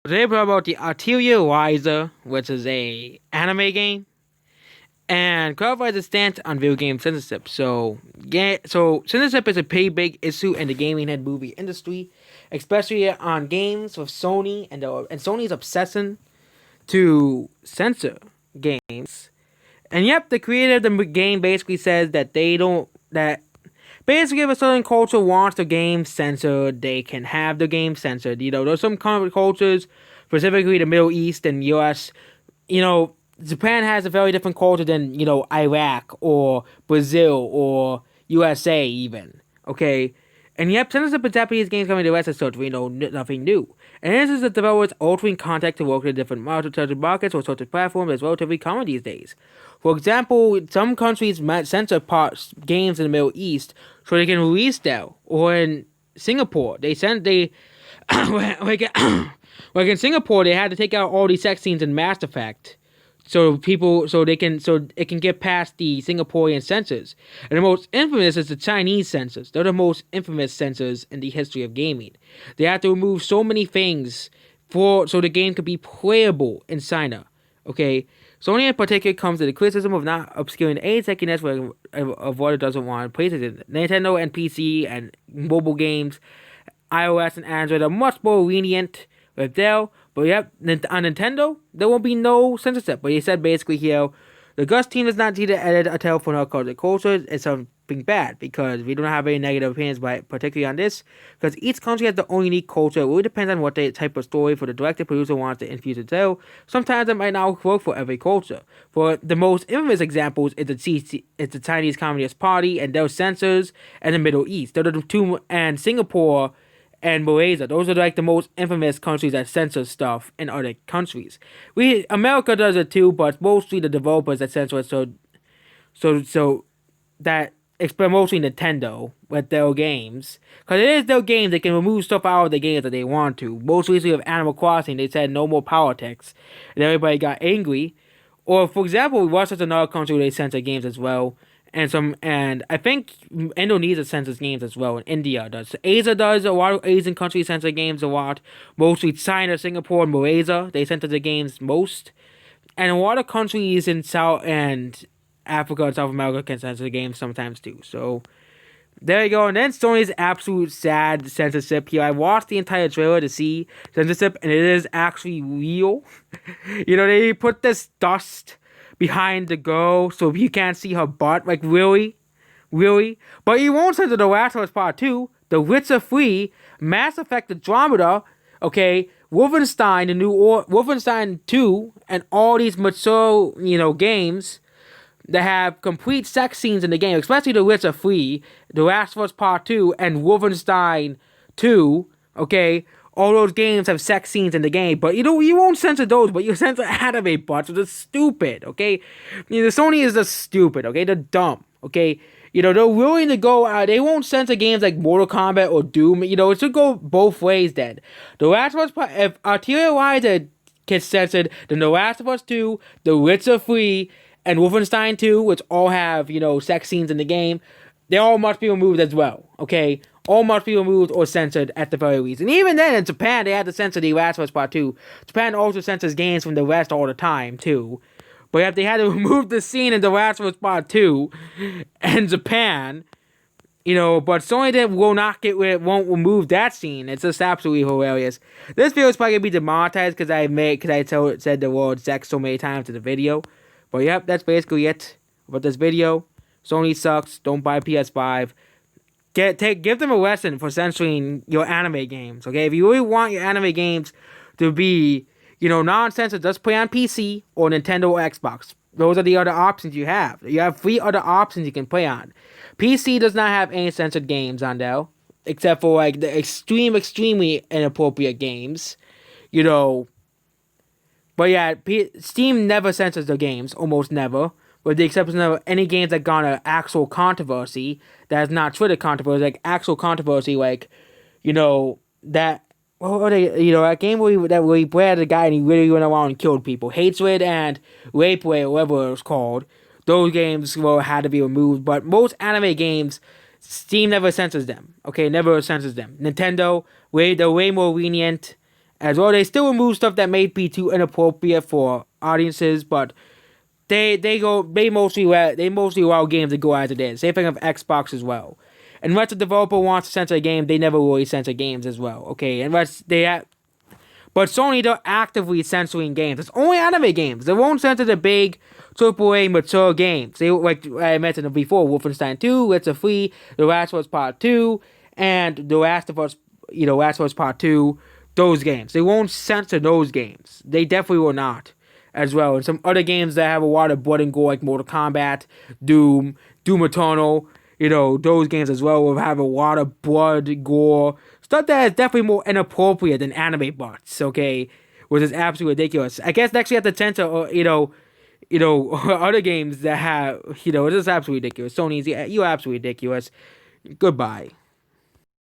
Today we're about the Arteria Riser, which is a anime game, and clarifies the stance on video game censorship. So censorship is a pretty big issue in the gaming and movie industry, especially on games with Sony and Sony's obsession to censor games. And yep, the creator of the game basically says that they don't that basically if a certain culture wants the game censored, they can have the game censored. There's some cultures, specifically the Middle East and US. Japan has a very different culture than Iraq or Brazil or USA even. Okay. And yep, censorship of Japanese games coming to the West is certainly nothing new. And this is the developers altering context to work with different markets or certain platforms is relatively common these days. For example, some countries might censor games in the Middle East so they can release them. Or in Singapore, like, like in Singapore, they had to take out all these sex scenes in Mass Effect so it can get past the Singaporean censors. And the most infamous is the Chinese censors. They're the most infamous censors in the history of gaming. They have to remove so many things so the game could be playable in China. Okay, Sony in particular comes to the criticism of not obscuring any sexiness of what it doesn't want. PlayStation, Nintendo, and PC and mobile games, iOS and Android are much more lenient with Dell. But yep, on Nintendo, there will be no censorship. But he said basically here, the Gus team does not need to edit a tell for our culture. It's something bad because we don't have any negative opinions, particularly on this. Because each country has their own unique culture. It really depends on what type of story for the director producer wants to infuse it tell. Sometimes it might not work for every culture. For the most infamous examples is the Chinese Communist Party and their censors, and the Middle East. They're the two, and Singapore and Malaysia. Those are like the most infamous countries that censor stuff in other countries. America does it too, but mostly the developers that censor it. So that it's mostly Nintendo with their games, because it is their games. They can remove stuff out of the games that they want to. Most recently with Animal Crossing, they said no more politics, and everybody got angry. Or for example, Russia's another country where they censor games as well. And I think Indonesia censors games as well, and India does. Asia does. A lot of Asian countries censor games a lot. Mostly China, Singapore, and Malaysia, they censor the games most. And a lot of countries in South and Africa and South America can censor the games sometimes too. So there you go. And then Sony's absolute sad censorship here. I watched the entire trailer to see censorship, and it is actually real. They put this dust behind the girl so you can't see her butt. Like, really? Really? But you won't censor The Last of Us Part 2, The Witcher 3, Mass Effect Andromeda, okay, Wolfenstein, the new Wolfenstein 2, and all these mature, games that have complete sex scenes in the game, especially The Witcher 3, The Last of Us Part 2, and Wolfenstein 2, okay? All those games have sex scenes in the game, but you won't censor those, but you censor anime butts, which is stupid, okay? Sony is just stupid, okay? They're dumb, okay? They're willing to go out. They won't censor games like Mortal Kombat or Doom. It should go both ways then. The Last of Us, if Arteria Riser gets censored, then The Last of Us 2, The Witcher 3, and Wolfenstein 2, which all have, sex scenes in the game, they all must be removed as well, okay? All must be removed or censored at the very least. And even then, in Japan, they had to censor The Last of Us Part 2. Japan also censors games from the West all the time, too. But if they had to remove the scene in The Last of Us Part 2 in Japan, but Sony won't remove that scene. It's just absolutely hilarious. This video is probably going to be demonetized because I said the word sex so many times in the video. But yep, that's basically it about this video. Sony sucks. Don't buy PS5. Give them a lesson for censoring your anime games, okay? If you really want your anime games to be, non-censored, just play on PC or Nintendo or Xbox. Those are the other options you have. You have 3 other options you can play on. PC does not have any censored games on there, except for like the extremely inappropriate games, But yeah, Steam never censors their games, almost never. With the exception of any games that garner actual controversy, that is not Twitter controversy, like actual controversy, like, that, what were they, that game where we played a guy and he really went around and killed people. Hatred and Rapeway, or whatever it was called. Those games had to be removed, but most anime games, Steam never censors them, okay, never censors them. Nintendo, they're way more lenient, as well. They still remove stuff that may be too inappropriate for audiences, but they mostly allow games to go as it is. Same thing of Xbox as well. Unless the developer wants to censor a game, they never really censor games as well. Okay, but Sony, they're actively censoring games. It's only anime games. They won't censor the big AAA mature games. They, like I mentioned before, Wolfenstein 2, Let's Go Free, The Last of Us Part 2, and The Last of Us, Last of Us Part 2, those games. They won't censor those games. They definitely will not, as well. And some other games that have a lot of blood and gore, like Mortal Kombat, Doom Eternal, those games as well will have a lot of blood, gore, stuff that is definitely more inappropriate than anime butts, okay? Which is absolutely ridiculous. I guess next we have to censor, other games that have, it is absolutely ridiculous. Sony's, you're absolutely ridiculous. Goodbye.